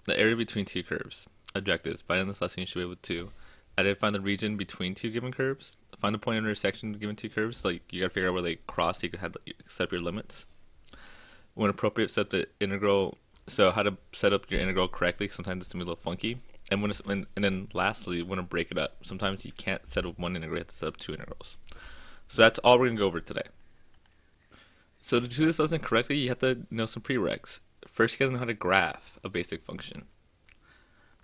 The area between two curves. Objectives. By the end of this lesson, you should be able to identify the region between two given curves. Find the point of intersection given two curves. Like you gotta figure out where they cross. So you can have set up your limits. When appropriate, set the integral. So how to set up your integral correctly. Sometimes it's gonna be a little funky. And and then lastly, when to break it up. Sometimes you can't set up one integral. You have to set up two integrals. So that's all we're gonna go over today. So to do this lesson correctly, you have to know some prereqs. First, you gotta know how to graph a basic function,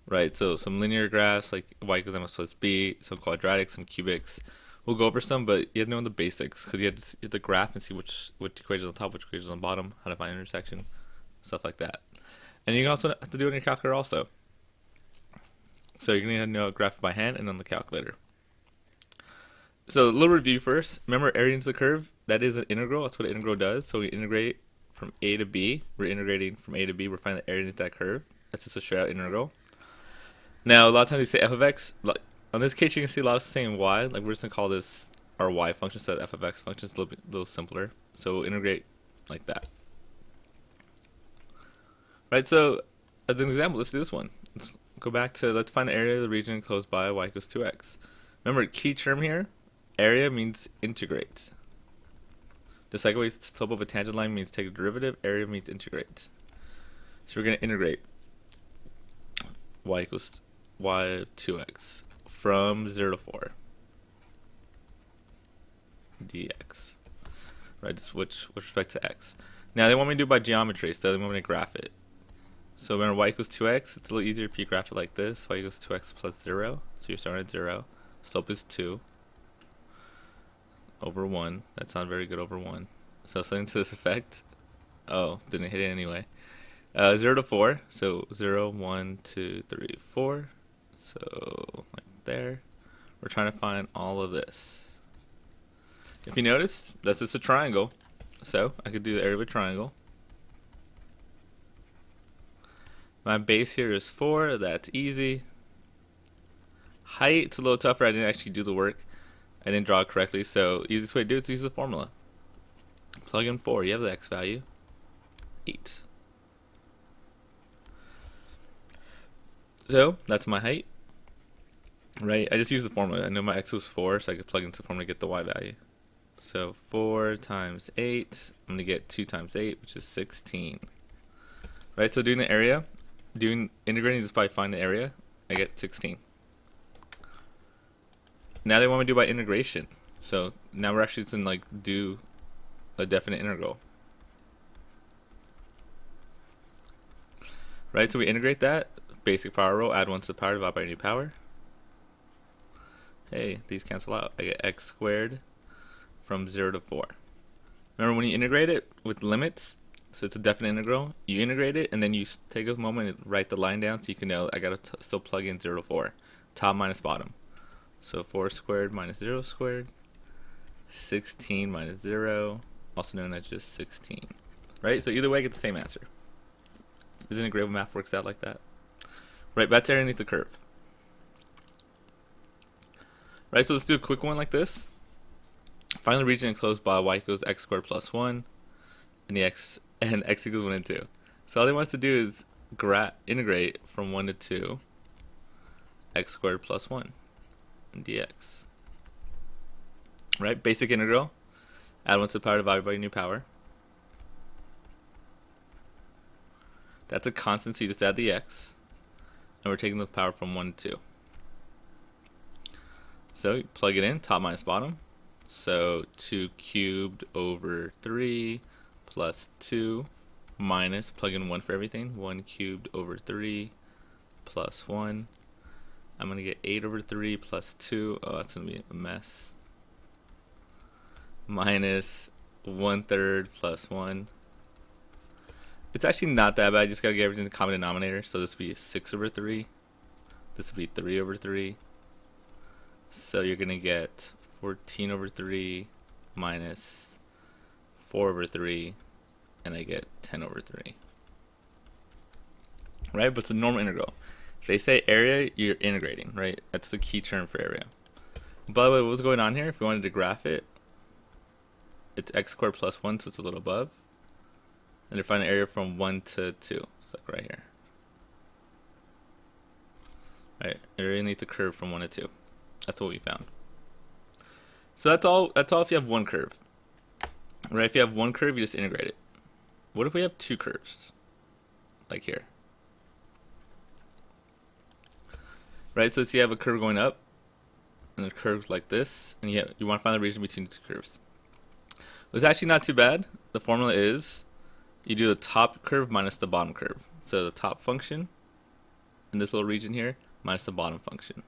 right? So some linear graphs like y equals mx plus b, some quadratic, some cubics. We'll go over some, but you have to know the basics because you have to graph and see which equations on top, which equations on bottom, how to find intersection, stuff like that. And you also have to do it in your calculator also. So you're gonna know how to graph it by hand and on the calculator. So a little review first. Remember area into the curve? That is an integral. That's what an integral does. So we integrate from a to b. We're integrating from a to b. We're finding the area into that curve. That's just a straight out integral. Now a lot of times we say f of x. Like on this case, you can see a lot of saying y. Like we're just gonna call this our y function instead of f of x function. It's a little simpler. So we'll integrate like that. Right. So as an example, let's do this one. Let's go back to let's find the area of the region enclosed by y equals 2x. Remember, key term here. Area means integrate. Just like always, slope of a tangent line means take a derivative. Area means integrate. So we're going to integrate y equals y 2x from 0 to 4 dx. Right, just with respect to x. Now they want me to do it by geometry, so they want me to graph it. So remember y equals 2x, it's a little easier if you graph it like this. Y equals 2x plus 0. So you're starting at 0. Slope is 2 over 1. That's not very good over 1. So something to this effect. Oh, didn't hit it anyway. 0 to 4. So 0, 1, 2, 3, 4. So like there. We're trying to find all of this. If you notice, that's just a triangle. So I could do the area of a triangle. My base here is 4. That's easy. Height, it's a little tougher. I didn't actually do the work. I didn't draw it correctly, so easiest way to do it is to use the formula. Plug in 4, you have the x value, 8. So, that's my height. Right, I just used the formula. I know my x was 4, so I could plug into the formula to get the y value. So 4 times 8, I'm going to get 2 times 8, which is 16. Right, so doing the area, integrating just by find the area, I get 16. Now they want me to do by integration. So now we're actually going to like do a definite integral. Right, so we integrate that. Basic power rule, add 1 to the power, divide by a new power. Hey, these cancel out. I get x squared from 0 to 4. Remember when you integrate it with limits, so it's a definite integral, you integrate it and then you take a moment and write the line down so you can know I got to still plug in 0 to 4. Top minus bottom. So 4 squared minus 0 squared, 16 minus 0, also known as just 16. Right? So either way, I get the same answer. Isn't it great when math works out like that? Right, that's area underneath the curve. Right, so let's do a quick one like this. Find the region enclosed by y equals x squared plus 1, and x equals 1 and 2. So all they want us to do is integrate from 1 to 2, x squared plus 1. Dx. Right? Basic integral. Add 1 to the power divided by a new power. That's a constant, so you just add the x. And we're taking the power from 1 to 2. So you plug it in, top minus bottom. So 2 cubed over 3 plus 2 minus, plug in 1 for everything. 1 cubed over 3 plus 1. I'm going to get 8 over 3 plus 2. Oh, that's going to be a mess. Minus 1/3 plus 1. It's actually not that bad. I just got to get everything in the common denominator. So this would be 6 over 3. This would be 3 over 3. So you're going to get 14 over 3 minus 4 over 3. And I get 10 over 3. Right? But it's a normal integral. If they say area, you're integrating, right? That's the key term for area. By the way, what's going on here? If we wanted to graph it, it's x squared plus 1, so it's a little above. And to find an area from 1 to 2, it's like right here. right? It eliminates the curve from 1 to 2. That's what we found. So that's all if you have one curve. Right? If you have one curve, you just integrate it. What if we have two curves? Like here. Right? So let's say you have a curve going up, and a curve like this, and you want to find the region between the two curves. It's actually not too bad. The formula is you do the top curve minus the bottom curve. So the top function in this little region here minus the bottom function.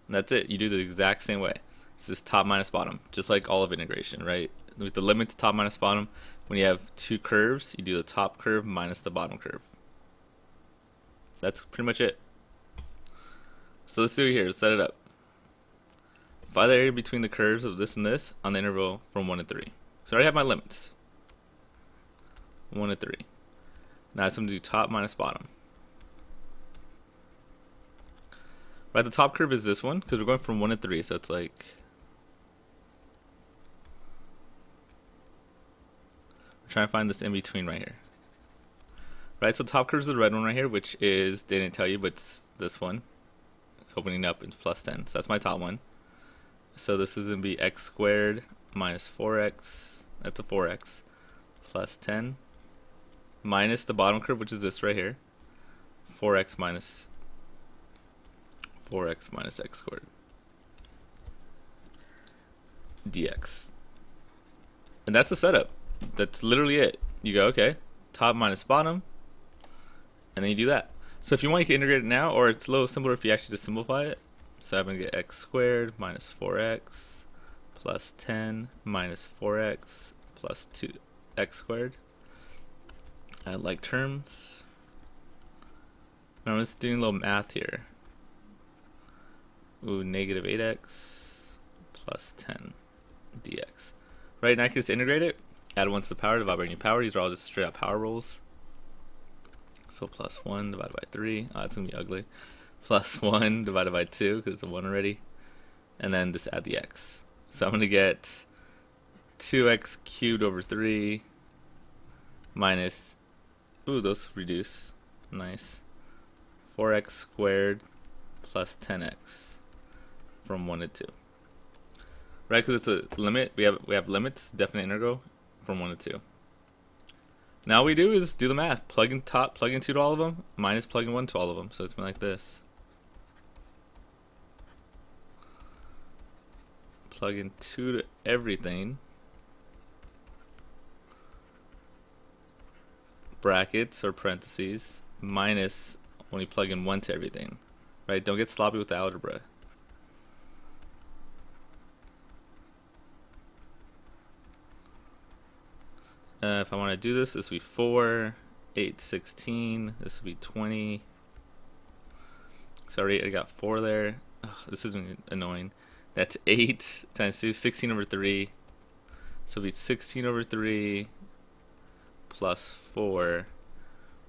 And that's it. You do the exact same way. This is top minus bottom, just like all of integration, right? With the limit to top minus bottom, when you have two curves, you do the top curve minus the bottom curve. That's pretty much it. So let's do it here. Let's set it up. Find the area between the curves of this and this on the interval from 1 to 3. So I already have my limits. 1 to 3. Now it's going to do top minus bottom. Right, the top curve is this one, because we're going from 1 to 3, so it's like... We're trying to find this in between right here. Right, so top curve is the red one right here, which is, they didn't tell you, but it's this one. It's opening up, it's plus 10, so that's my top one. So this is going to be x squared minus 4x, that's a 4x, plus 10, minus the bottom curve, which is this right here, 4x minus x squared, dx. And that's the setup. That's literally it. You go, okay, top minus bottom, and then you do that. So if you want, you can integrate it now, or it's a little simpler if you actually just simplify it. So I'm going to get x squared minus 4x plus 10 minus 4x plus 2x squared. I like terms. Now I'm just doing a little math here. Ooh, negative 8x plus 10 dx. Right, now I can just integrate it. Add 1 to the power, divide by any power. These are all just straight up power rules. So plus 1 divided by 3. Oh, that's going to be ugly. Plus 1 divided by 2, because it's a 1 already. And then just add the x. So I'm going to get 2x cubed over 3 minus, ooh, those reduce. Nice. 4x squared plus 10x from 1 to 2. Right, because it's a limit. We have limits, definite integral from 1 to 2. Now all we do is do the math. Plug in top, plug in 2 to all of them, minus plug in 1 to all of them. So it's been like this. Plug in 2 to everything. Brackets or parentheses, minus when you plug in 1 to everything. Right? Don't get sloppy with the algebra. If I want to do this, this would be 4, 8, 16. This would be 20. Sorry, I got 4 there. Ugh, this is annoying. That's 8 times 2, 16 over 3. So it'll be 16 over 3 plus 4.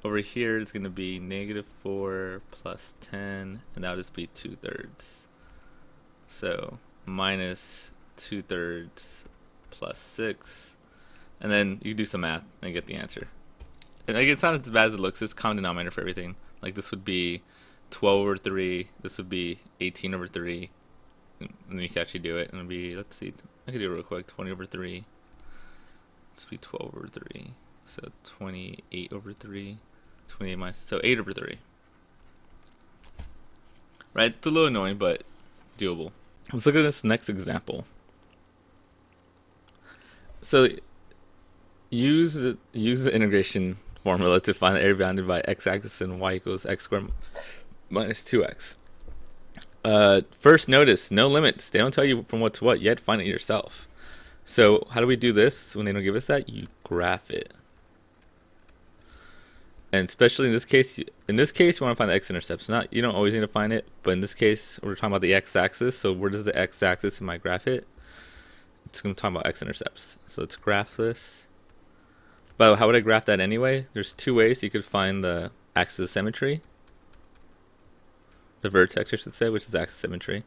Over here it's going to be negative 4 plus 10, and that would just be 2/3. So minus 2/3 plus 6. And then you do some math and get the answer. And like, it's not as bad as it looks. It's common denominator for everything. Like this would be 12 over 3. This would be 18 over 3. And then you can actually do it. And it'll be, let's see, I can do it real quick. 20 over 3. This would be 12 over 3. So 28 over 3. 28 minus, so 8 over 3. Right? It's a little annoying, but doable. Let's look at this next example. So use the integration formula to find the area bounded by x-axis and y equals x squared minus 2x. First, notice no limits. They don't tell you from what to what. You have to find it yourself. So how do we do this when they don't give us that? You graph it. And especially in this case, you want to find the x-intercepts. You don't always need to find it, but in this case, we're talking about the x-axis. So where does the x-axis in my graph hit? It's going to talk about x-intercepts. So let's graph this. But how would I graph that anyway? There's 2 ways you could find the axis of symmetry. The vertex, I should say, which is axis of symmetry.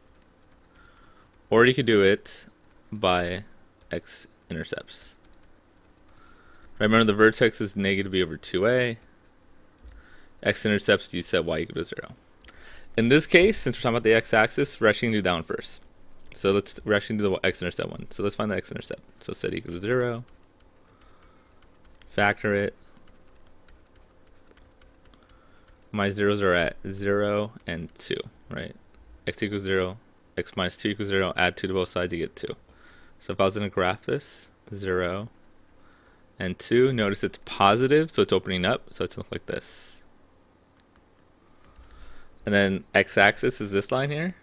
Or you could do it by x-intercepts. Remember, the vertex is negative b over 2a. X-intercepts, you set y equal to 0. In this case, since we're talking about the x-axis, we're actually going to do that one first. So we're actually going to do the x-intercept one. So let's find the x-intercept. So set equals to 0. Factor it. My zeros are at 0 and 2, right? X equals 0, x minus 2 equals 0, add 2 to both sides, you get 2. So if I was going to graph this, 0 and 2, notice it's positive, so it's opening up, so it's going to look like this. And then x-axis is this line here.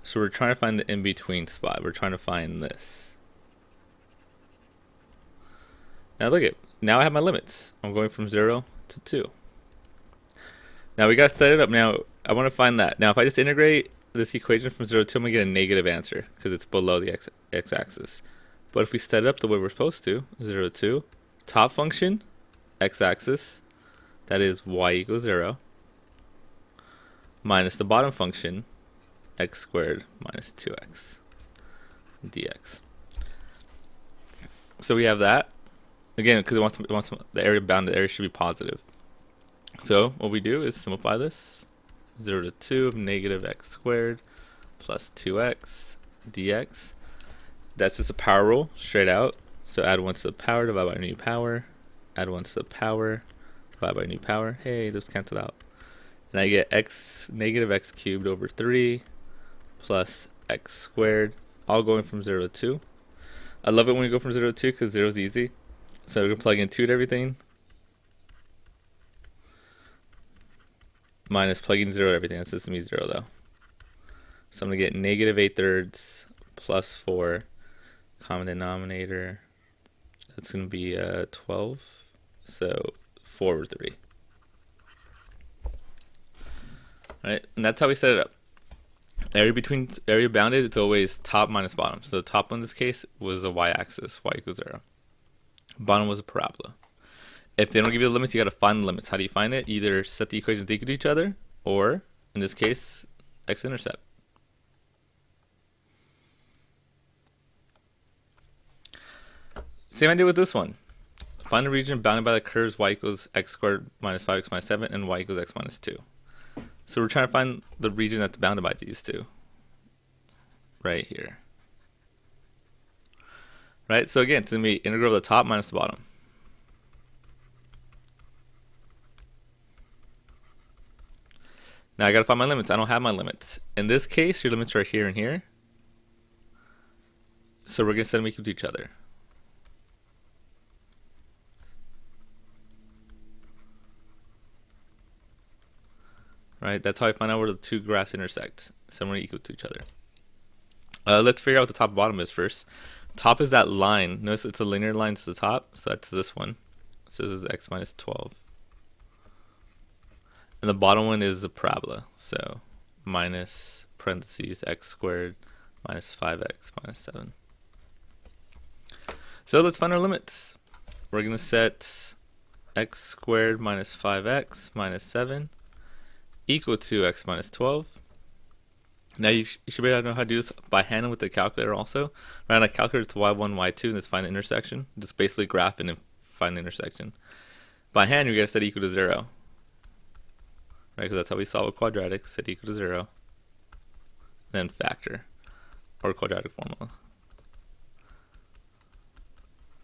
So we're trying to find the in-between spot. We're trying to find this. Now look at, now I have my limits. I'm going from 0 to 2. Now we got to set it up. Now I want to find that. Now if I just integrate this equation from 0 to 2, I'm going to get a negative answer because it's below the x-axis. But if we set it up the way we're supposed to, 0 to 2, top function, x-axis, that is y equals 0, minus the bottom function, x squared minus 2x dx. So we have that. Again, because it wants the area bounded area should be positive. So what we do is simplify this. 0 to 2 of negative x squared plus 2x dx. That's just a power rule, straight out. So add 1 to the power, divide by a new power. Add 1 to the power, divide by a new power. Hey, those cancel out. And I get negative x cubed over 3 plus x squared, all going from 0 to 2. I love it when you go from 0 to 2 because 0 is easy. So we're going to plug in 2 to everything. Minus plugging 0 to everything. That's just going to be 0 though. So I'm going to get negative 8 thirds plus 4. Common denominator. That's going to be 12. So 4 over 3. Alright, and that's how we set it up. Area bounded, it's always top minus bottom. So the top one in this case was a y-axis, y equals 0. Bottom was a parabola. If they don't give you the limits, you got to find the limits. How do you find it? Either set the equations equal to each other, or in this case, x-intercept. Same idea with this one. Find a region bounded by the curves y equals x squared minus 5x minus 7 and y equals x minus 2. So we're trying to find the region that's bounded by these two. Right here. Right, so again, it's going to be integral of the top minus the bottom. Now I got to find my limits. I don't have my limits. In this case, your limits are here and here. So we're going to set them equal to each other. Right, that's how I find out where the two graphs intersect. Somewhere equal to each other. Let's figure out what the top and bottom is first. Top is that line. Notice it's a linear line to the top, so that's this one. So this is x minus 12. And the bottom one is the parabola. So minus parentheses x squared minus 5x minus 7. So let's find our limits. We're going to set x squared minus 5x minus 7 equal to x minus 12. Now you should be able to know how to do this by hand with the calculator also. Right on a calculator, it's y1, y2, and let's find the intersection. Just basically graph it and find the intersection. By hand, you're going to set equal to 0. Right, because that's how we solve a quadratic, set equal to 0. Then factor, or quadratic formula.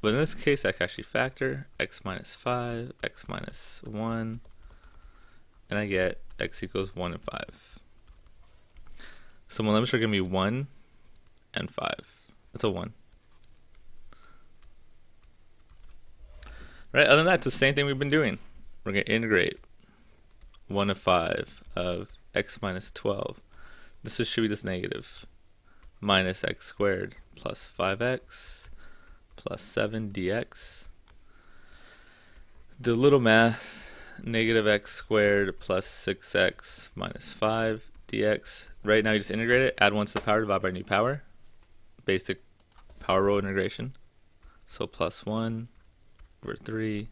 But in this case, I can actually factor x minus 5, x minus 1, and I get x equals 1 and 5. So my limits are going to be 1 and 5. That's a 1. Right, other than that, it's the same thing we've been doing. We're going to integrate 1 to 5 of x minus 12. This should be this negative. Minus x squared plus 5x plus 7 dx. Do a little math. Negative x squared plus 6x minus 5 dx. Right now you just integrate it, add 1 to the power, divide by new power. Basic power rule integration. So plus 1 over 3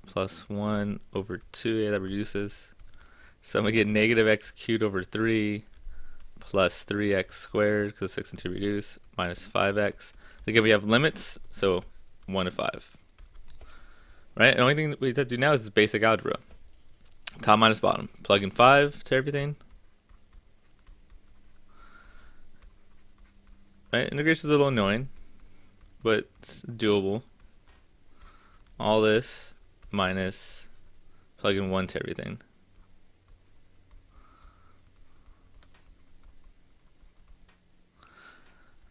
plus 1 over 2, yeah, that reduces. So I'm going to get negative x cubed over 3 plus 3x squared, because 6 and 2 reduce, minus 5x. Again, we have limits, so 1 to 5. Right? The only thing we have to do now is basic algebra. Top minus bottom. Plug in 5 to everything. Right, integration is a little annoying, but it's doable. All this minus plug in 1 to everything.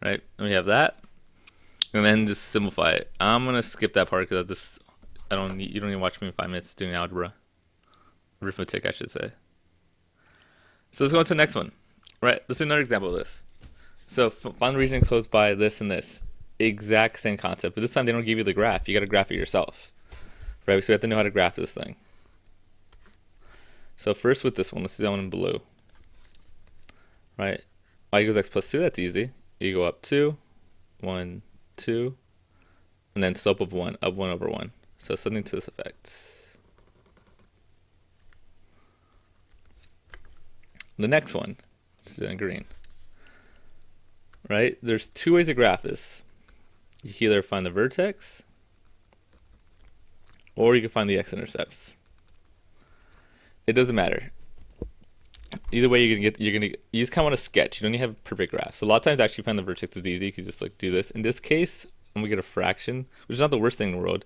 Right, and we have that, and then just simplify it. I'm gonna skip that part because you don't need to watch me in 5 minutes doing algebra, arithmetic, I should say. So let's go on to the next one. Right, let's do another example of this. So find the region enclosed by this and this. Exact same concept, but this time they don't give you the graph. You got to graph it yourself, right? So we have to know how to graph this thing. So first with this one, let's do that one in blue. Right, y equals x plus 2. That's easy. You go up 2, 1, 2, and then slope of 1, up 1 over 1. So something to this effect. The next one, let's do it in green. Right, there's 2 ways to graph this. You can either find the vertex, or you can find the x-intercepts. It doesn't matter. Either way, you just kind of want to sketch. You don't need to have a perfect graph. So a lot of times, actually, find the vertex is easy. You can just like do this. In this case, when we get a fraction, which is not the worst thing in the world,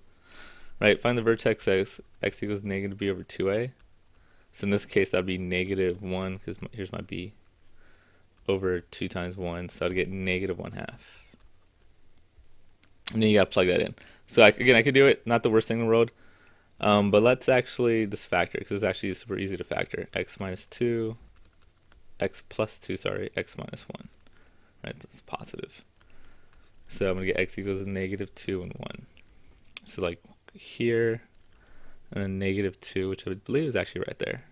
right? Find the vertex as x equals negative b over 2a. So in this case, that'd be negative 1 because here's my b over 2 times 1. So I'd get negative 1/2. And then you gotta plug that in. So again, I could do it. Not the worst thing in the world. But let's actually just factor because it's actually super easy to factor. X minus 2, x plus 2, sorry, x minus 1. Right, that's positive. So I'm going to get x equals negative 2 and 1. So like here, and then negative 2, which I believe is actually right there.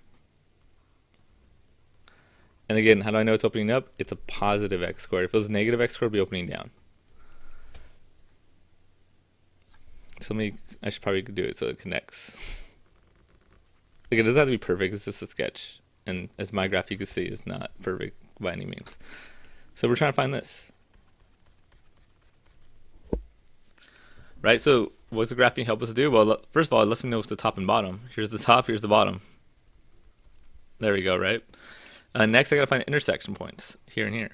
And again, how do I know it's opening up? It's a positive x squared. If it was negative x squared, it would be opening down. So I should probably do it so it connects. Like it doesn't have to be perfect, it's just a sketch. And as my graph you can see is not perfect by any means. So we're trying to find this. Right, so what's the graphing help us do? Well, first of all, it lets me know what's the top and bottom. Here's the top, here's the bottom. There we go, right? Next I gotta find intersection points, here and here.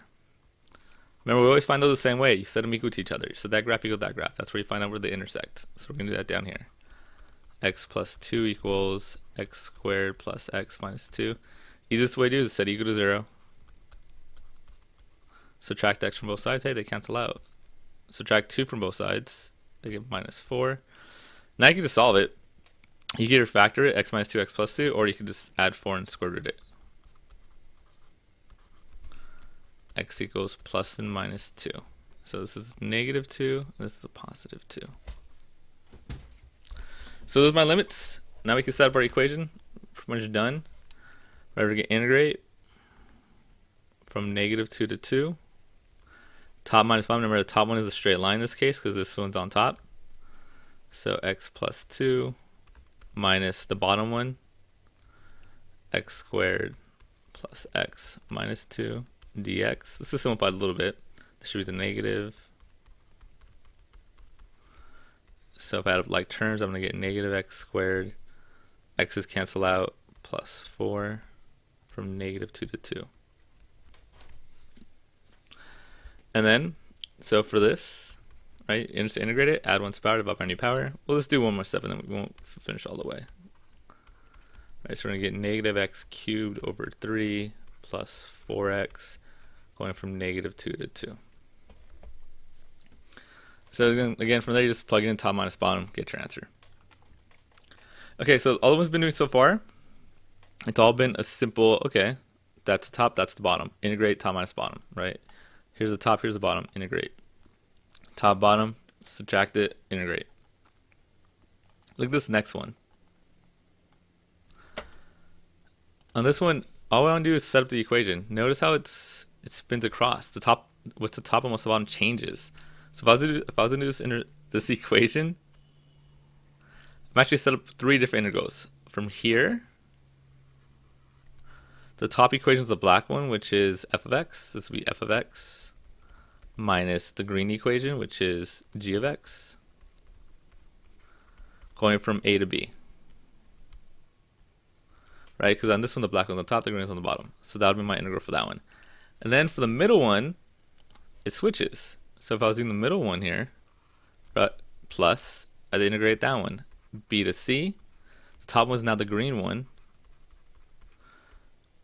Remember, we always find those the same way. You set them equal to each other. So that graph equals that graph. That's where you find out where they intersect. So we're going to do that down here. X plus 2 equals x squared plus x minus 2. Easiest way to do is set equal to 0. Subtract x from both sides. Hey, they cancel out. Subtract 2 from both sides. They get minus 4. Now you can just solve it. You can either factor it, x minus 2, x plus 2, or you can just add 4 and square root it. X equals plus and minus 2. So this is negative 2, this is a positive 2. So those are my limits. Now we can set up our equation. Pretty much done. We're going to integrate from negative 2 to 2. Top minus bottom. Remember, the top one is a straight line in this case because this one's on top. So x plus 2 minus the bottom one, x squared plus x minus 2. dx. This is simplified a little bit. This should be the negative. So if I add like terms, I'm going to get negative x squared. X's cancel out, plus 4 from negative 2 to 2. And then, so for this, right, just integrate it, add 1 to power, divide by new power. We'll just do one more step and then we won't finish all the way. Right, so we're going to get negative x cubed over 3 plus 4x going from negative 2 to 2. So again, from there you just plug in top minus bottom, get your answer. Okay, so all of us been doing so far, it's all been a simple, okay, that's the top, that's the bottom. Integrate top minus bottom, right? Here's the top, here's the bottom, integrate. Top, bottom, subtract it, integrate. Look at this next one. On this one, all I want to do is set up the equation. Notice how it spins across. The top, what's the top and what's the bottom changes. So if I was to do this equation, I'm actually set up 3 different integrals. From here, the top equation is the black one, which is f of x. This will be f of x minus the green equation, which is g of x, going from a to b. right? Because on this one, the black one's on top, the green one's on the bottom. So that would be my integral for that one. And then for the middle one, it switches. So if I was doing the middle one here, plus, I'd integrate that one. B to C. The top one's now the green one,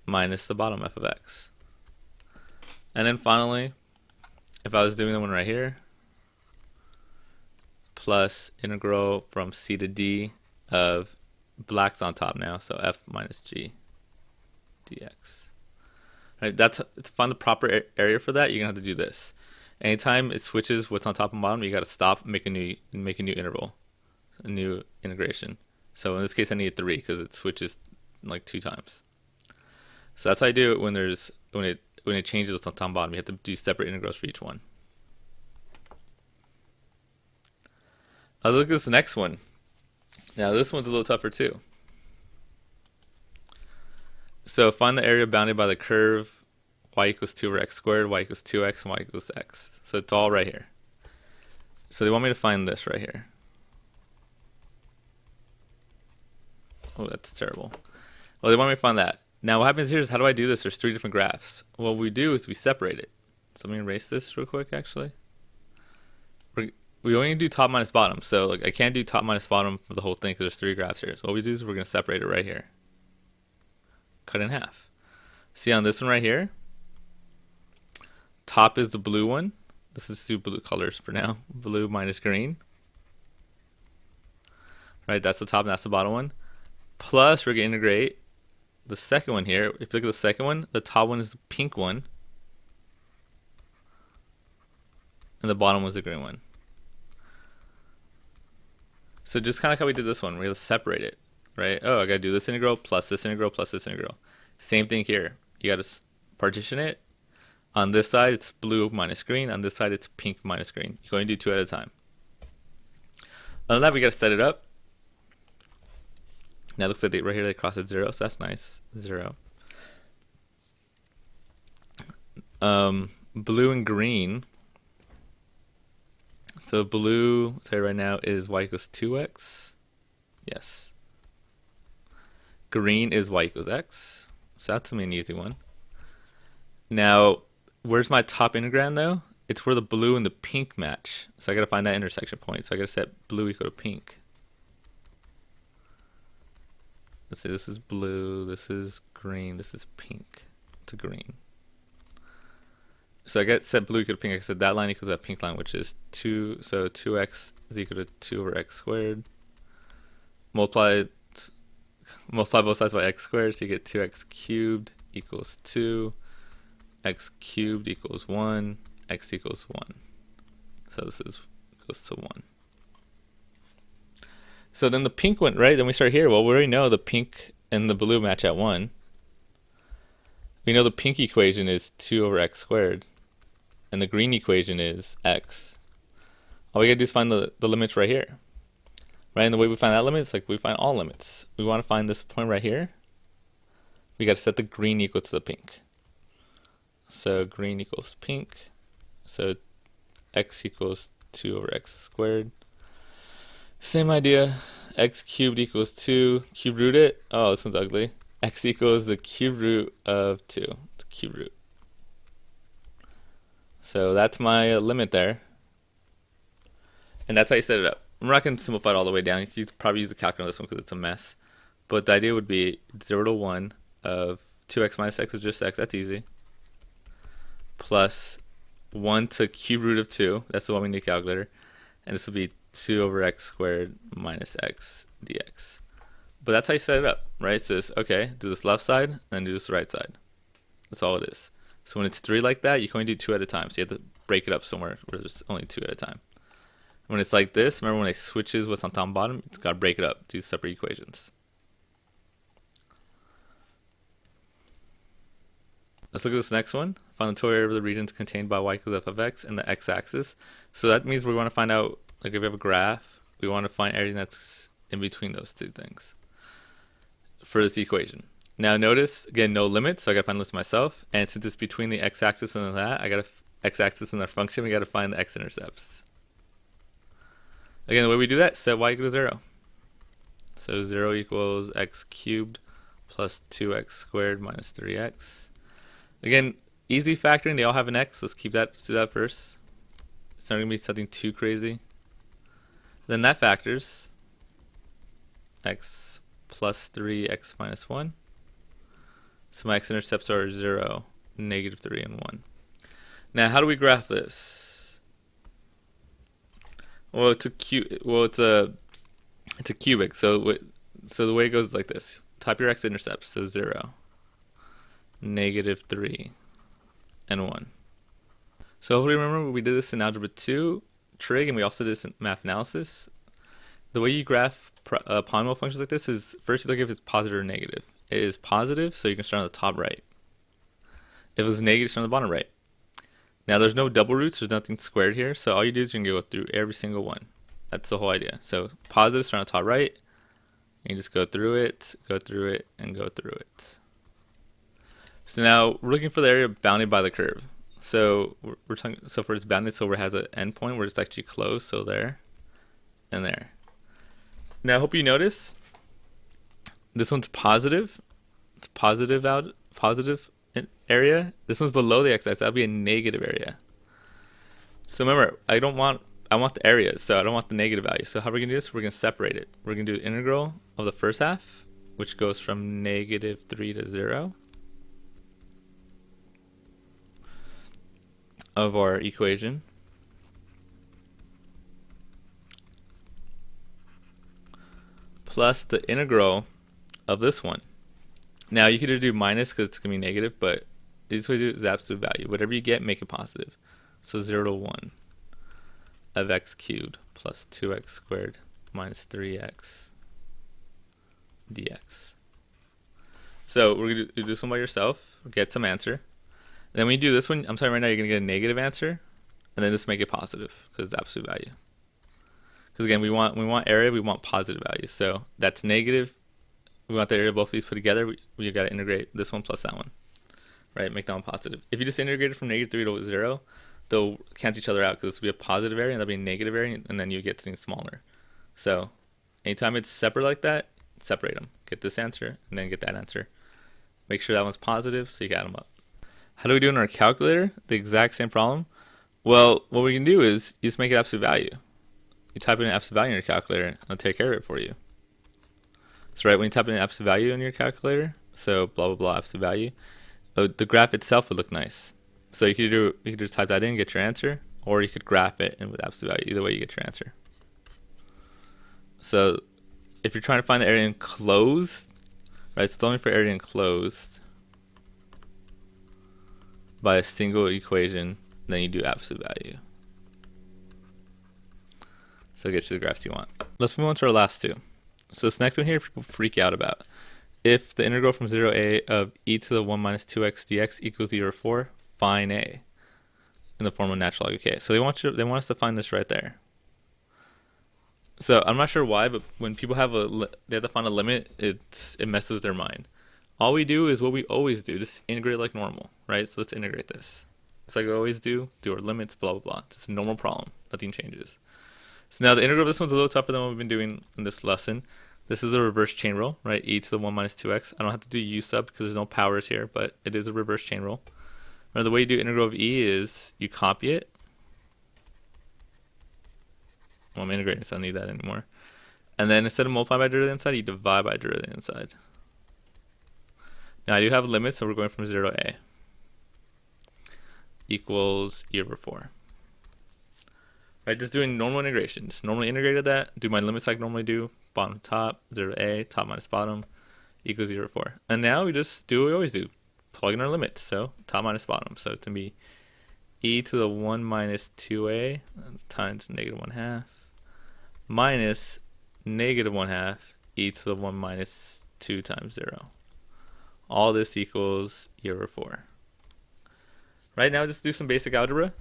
minus the bottom f of x. And then finally, if I was doing the one right here, plus integral from C to D of black's on top now, so f minus g dx. Right, that's to find the proper area for that. You're gonna have to do this. Anytime it switches what's on top and bottom, you got to stop, make a new interval, a new integration. So in this case, I need 3 because it switches like 2 times. So that's how I do it when it changes what's on top and bottom. You have to do separate integrals for each one. I'll look at this next one. Now this one's a little tougher too. So find the area bounded by the curve y equals 2 over x squared, y equals 2x, and y equals x. So it's all right here. So they want me to find this right here. Oh, that's terrible. Well, they want me to find that. Now what happens here is, how do I do this? There's 3 different graphs. What we do is we separate it. So let me erase this real quick, actually. We only do top minus bottom. So like I can't do top minus bottom for the whole thing because there's 3 graphs here. So what we do is we're going to separate it right here. Cut in half. See on this one right here, top is the blue one. This is 2 blue colors for now. Blue minus green. Right, that's the top and that's the bottom one. Plus we're going to integrate the second one here. If you look at the second one, the top one is the pink one. And the bottom was the green one. So just kind of like how we did this one, we're going to separate it. Right? Oh, I got to do this integral plus this integral plus this integral. Same thing here. You got to partition it. On this side, it's blue minus green. On this side, it's pink minus green. You're going to do 2 at a time. Other than that, we got to set it up. Now it looks like right here they cross at 0, so that's nice. 0. Blue and green. So blue, say right now, is y equals 2x. Yes. Green is y equals x. So that's gonna be an easy one. Now, where's my top integrand though? It's where the blue and the pink match. So I gotta find that intersection point. So I gotta set blue equal to pink. Let's say this is blue, this is green, this is pink to green. So I get set blue equal to pink. I said that line equals that pink line, which is 2. So 2x is equal to 2 over x squared. Multiply both sides by x squared, so you get 2x cubed equals 2. X cubed equals 1. X equals 1. So this goes to 1. So then the pink one, right? Then we start here. Well, we already know the pink and the blue match at 1. We know the pink equation is 2 over x squared. And the green equation is x. All we gotta do is find the limits right here. Right, and the way we find that limit is like we find all limits. We want to find this point right here. We got to set the green equal to the pink. So green equals pink. So x equals 2 over x squared. Same idea. X cubed equals 2. Cube root it. Oh, this one's ugly. X equals the cube root of 2. It's cube root. So that's my limit there. And that's how you set it up. I'm not going to simplify it all the way down. You could probably use the calculator on this one because it's a mess. But the idea would be 0 to 1 of 2x minus x is just x. That's easy. Plus 1 to cube root of 2. That's the one we need a calculator. And this will be 2 over x squared minus x dx. But that's how you set it up, right? It says, okay, do this left side and then do this right side. That's all it is. So when it's 3 like that, you can only do 2 at a time. So you have to break it up somewhere where there's only 2 at a time. When it's like this, remember when it switches what's on top and bottom, it's got to break it up, do separate equations. Let's look at this next one. Find the total area of the regions contained by y equals f of x and the x-axis. So that means we want to find out, like if we have a graph, we want to find everything that's in between those 2 things for this equation. Now notice, again, no limits, so I got to find the limits myself. And since it's between the x-axis and that, I got to x-axis and our function, we got to find the x-intercepts. Again, the way we do that, set y equals 0. So 0 equals x cubed plus 2x squared minus 3x. Again, easy factoring, they all have an x. Let's keep that, let's do that first. It's not going to be something too crazy. Then that factors x plus 3x minus 1. So my x-intercepts are 0, negative 3, and 1. Now, how do we graph this? Well, it's a cubic. So the way it goes is like this. Type your x-intercepts, so 0, negative 3, and 1. So hopefully remember we did this in Algebra 2 trig, and we also did this in math analysis. The way you graph polynomial functions like this is first you look if it's positive or negative. It is positive, so you can start on the top right. If it's negative, start on the bottom right. Now there's no double roots, there's nothing squared here, so all you do is you can go through every single one. That's the whole idea. So positive, start on the top right. You just go through it, and go through it. So now we're looking for the area bounded by the curve. So we're talking. So for it's bounded, so where it has an endpoint where it's actually closed. So there, and there. Now I hope you notice this one's positive. It's positive area. This one's below the x-axis. That'll be a negative area. So remember, I want the area, so I don't want the negative value. So how are we gonna do this? We're gonna separate it. We're gonna do the integral of the first half, which goes from negative 3 to 0 of our equation, plus the integral of this one. Now you could either do minus because it's gonna be negative, but the easiest way to do it is absolute value. Whatever you get, make it positive. So 0 to 1 of x cubed plus 2x squared minus 3x dx. So we're going to do this one by yourself, get some answer. And then when you do this one, I'm telling you right now, you're going to get a negative answer, and then just make it positive because it's absolute value. Because again, we want area, we want positive values. So that's negative. We want the area of both of these put together. We got to integrate this one plus that one, right? Make that one positive. If you just integrate it from negative 3 to 0, they'll cancel each other out because this will be a positive area and that'll be a negative area, and then you get something smaller. So anytime it's separate like that, separate them. Get this answer and then get that answer. Make sure that one's positive so you can add them up. How do we do in our calculator? The exact same problem. Well, what we can do is you just make it absolute value. You type in an absolute value in your calculator and it'll take care of it for you. So right when you type in an absolute value in your calculator, so blah blah blah absolute value, the graph itself would look nice. So you could just type that in, get your answer, or you could graph it in with absolute value. Either way, you get your answer. So if you're trying to find the area enclosed, right? It's only for area enclosed by a single equation, then you do absolute value. So it gets you the graphs you want. Let's move on to our last two. So this next one here, people freak out about. If the integral from 0a of e to the 1 minus 2x dx equals 0 to 4, find a in the form of natural log k. So they want us to find this right there. So I'm not sure why, but when people they have to find a limit, it messes with their mind. All we do is what we always do, just integrate like normal, right? So let's integrate this. It's like we always do our limits, blah, blah, blah. It's a normal problem. Nothing changes. So now the integral of this one's a little tougher than what we've been doing in this lesson. This is a reverse chain rule, right? E to the 1 minus 2x. I don't have to do u sub because there's no powers here, but it is a reverse chain rule. Now the way you do integral of e is you copy it. Well, I'm integrating, so I don't need that anymore. And then instead of multiply by derivative inside, you divide by derivative inside. Now I do have limits, so we're going from 0 to a equals e over 4. Right, just doing normal integration. Just normally integrated that, do my limits like I normally do, bottom to top, 0 to a, top minus bottom, equals 0 to 4. And now we just do what we always do, plug in our limits. So top minus bottom. So it's going to be e to the 1 minus 2a times negative 1/2 minus negative 1/2 e to the 1 minus 2 times 0. All this equals e over 4. Right now, just do some basic algebra.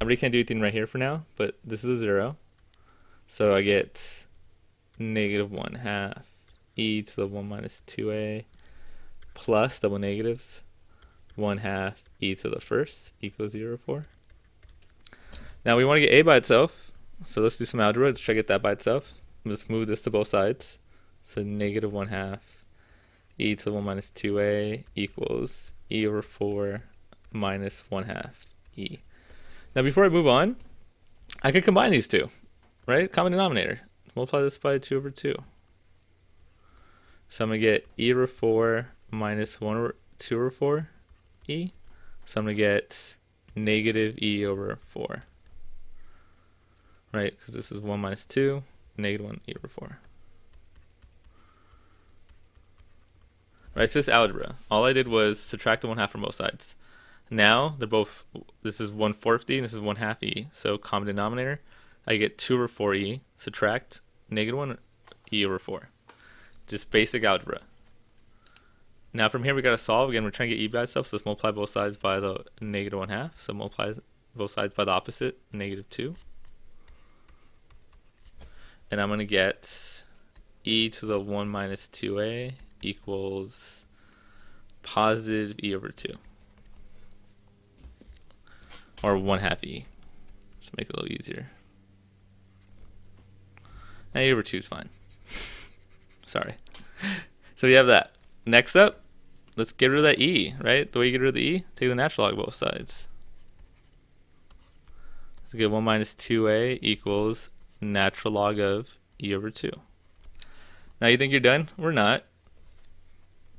I really can't do anything right here for now, but this is a 0. So I get negative 1/2 e to the 1 minus 2a plus double negatives 1/2 e to the first equals 0 to 4. Now we want to get a by itself, so let's do some algebra. Let's try to get that by itself. Let's move this to both sides. So negative 1/2 e to the 1 minus 2a equals e over 4 minus 1/2 e. Now before I move on, I could combine these two, right? Common denominator. Multiply this by 2 over 2. So I'm going to get e over 4 minus 1 over 2 over 4 e. So I'm going to get negative e over 4. Right? Because this is 1 minus 2, negative 1 e over 4. Right, so this is algebra. All I did was subtract the 1/2 from both sides. Now they're both, this is 1/4 e and this is 1/2 e. So common denominator, I get 2 over 4 e, subtract negative 1 e over 4. Just basic algebra. Now from here we got to solve. Again, we're trying to get e by itself, so let's multiply both sides by the negative 1/2. So multiply both sides by the opposite, negative 2. And I'm going to get e to the 1 minus 2a equals positive e over 2. Or 1/2 e. Just make it a little easier. And e over 2 is fine. Sorry. So we have that. Next up, let's get rid of that e, right? The way you get rid of the e, take the natural log of both sides. So get 1 minus 2a equals natural log of e over 2. Now you think you're done? We're not.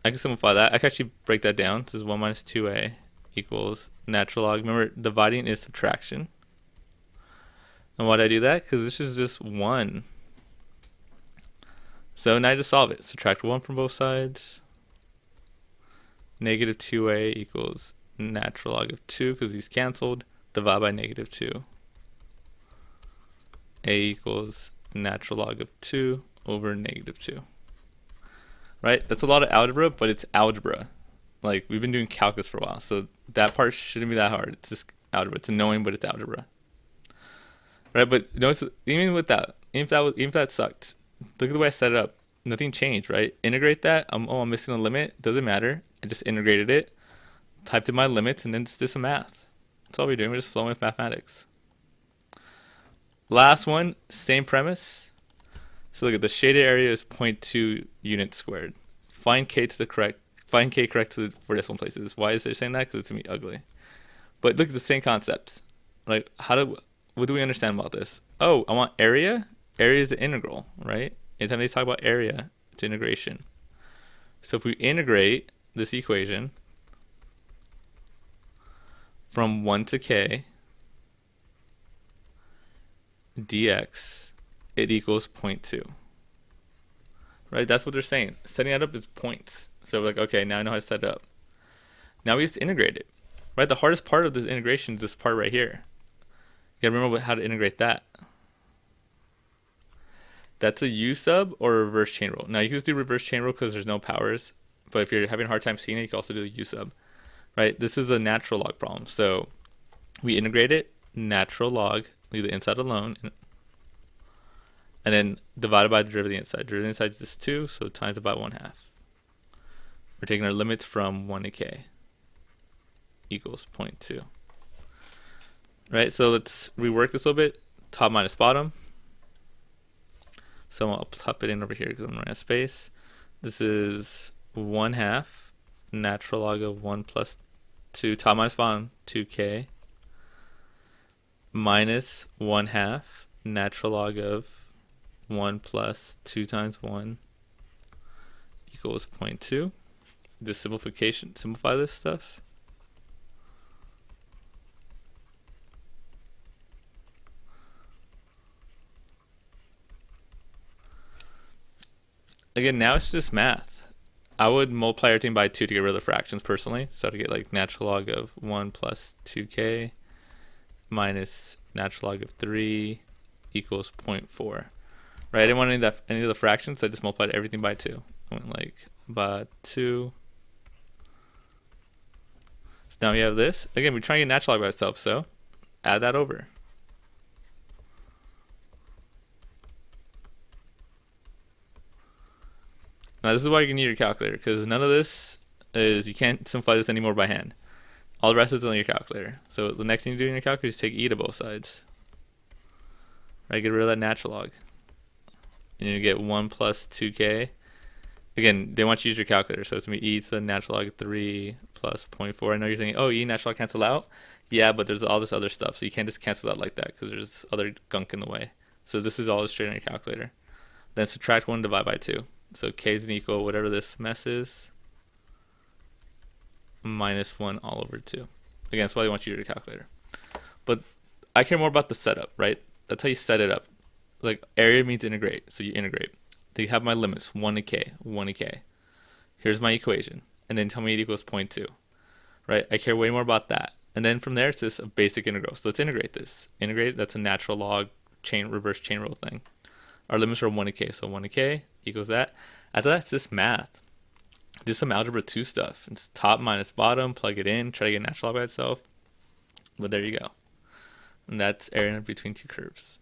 I can simplify that. I can actually break that down. This is 1 minus 2a equals natural log. Remember, dividing is subtraction. And why did I do that? Because this is just 1. So now I just solve it. Subtract 1 from both sides. Negative 2a equals natural log of 2 because these canceled. Divide by negative 2. A equals natural log of 2 over negative 2. Right? That's a lot of algebra, but it's algebra. Like, we've been doing calculus for a while, so that part shouldn't be that hard. It's just algebra. It's annoying, but it's algebra. Right? But notice, even with that, even if that sucked, look at the way I set it up. Nothing changed, right? Integrate that. I'm missing a limit. Doesn't matter. I just integrated it, typed in my limits, and then just did some math. That's all we're doing. We're just flowing with mathematics. Last one, same premise. So look at the shaded area is 0.2 units squared. Find k correct for decimal places. Why is it saying that? Because it's gonna be ugly. But look at the same concepts. Like, what do we understand about this? Oh, I want area. Area is the integral, right? Anytime they talk about area, it's integration. So if we integrate this equation from 1 to k dx, it equals 0.2. Right? That's what they're saying. Setting that up is points. So we're like, okay, now I know how to set it up. Now we just integrate it. Right? The hardest part of this integration is this part right here. You gotta remember how to integrate that. That's a U sub or a reverse chain rule. Now you can just do reverse chain rule because there's no powers. But if you're having a hard time seeing it, you can also do the U sub. Right? This is a natural log problem. So we integrate it, natural log, leave the inside alone, and then divided by the derivative of the inside. Derivative of the inside is this 2, so times it by 1/2. We're taking our limits from 1 to k equals 0.2. Right, so let's rework this a little bit. Top minus bottom. So I'll type it in over here because I'm running out of space. This is 1/2 natural log of 1 plus 2, top minus bottom, 2k, minus 1/2 natural log of 1 plus 2 times 1 equals 0.2. Just simplify this stuff. Again, now it's just math. I would multiply everything by 2 to get rid of the fractions personally. So to get like natural log of 1 plus 2k minus natural log of 3 equals 0.4. Right, I didn't want any of the fractions, so I just multiplied everything by 2. I went like by 2. So now we have this. Again, we're trying to get natural log by itself, so add that over. Now this is why you need your calculator, because none of this is, you can't simplify this anymore by hand. All the rest is on your calculator. So the next thing you do in your calculator is take e to both sides. Right, get rid of that natural log. And you get 1 plus 2k. Again, they want you to use your calculator, so it's going to be e to the natural log of 3 plus zero point 0.4. I know you're thinking, oh, e natural log cancel out. Yeah, but there's all this other stuff, so you can't just cancel out like that because there's other gunk in the way. So this is all straight on your calculator. Then subtract 1, divide by 2. So k is an equal whatever this mess is, minus 1 all over 2. Again, that's why they want you to use your calculator. But I care more about the setup, right? That's how you set it up. Like area means integrate, so you integrate. They have my limits, 1 to k, 1 to k. Here's my equation, and then tell me it equals 0.2, right? I care way more about that. And then from there, it's just a basic integral. So let's integrate this. Integrate, that's a natural log reverse chain rule thing. Our limits are 1 to k, so 1 to k equals that. After that, it's just math. Just some algebra 2 stuff. It's top minus bottom, plug it in, try to get natural log by itself. But there you go. And that's area between two curves.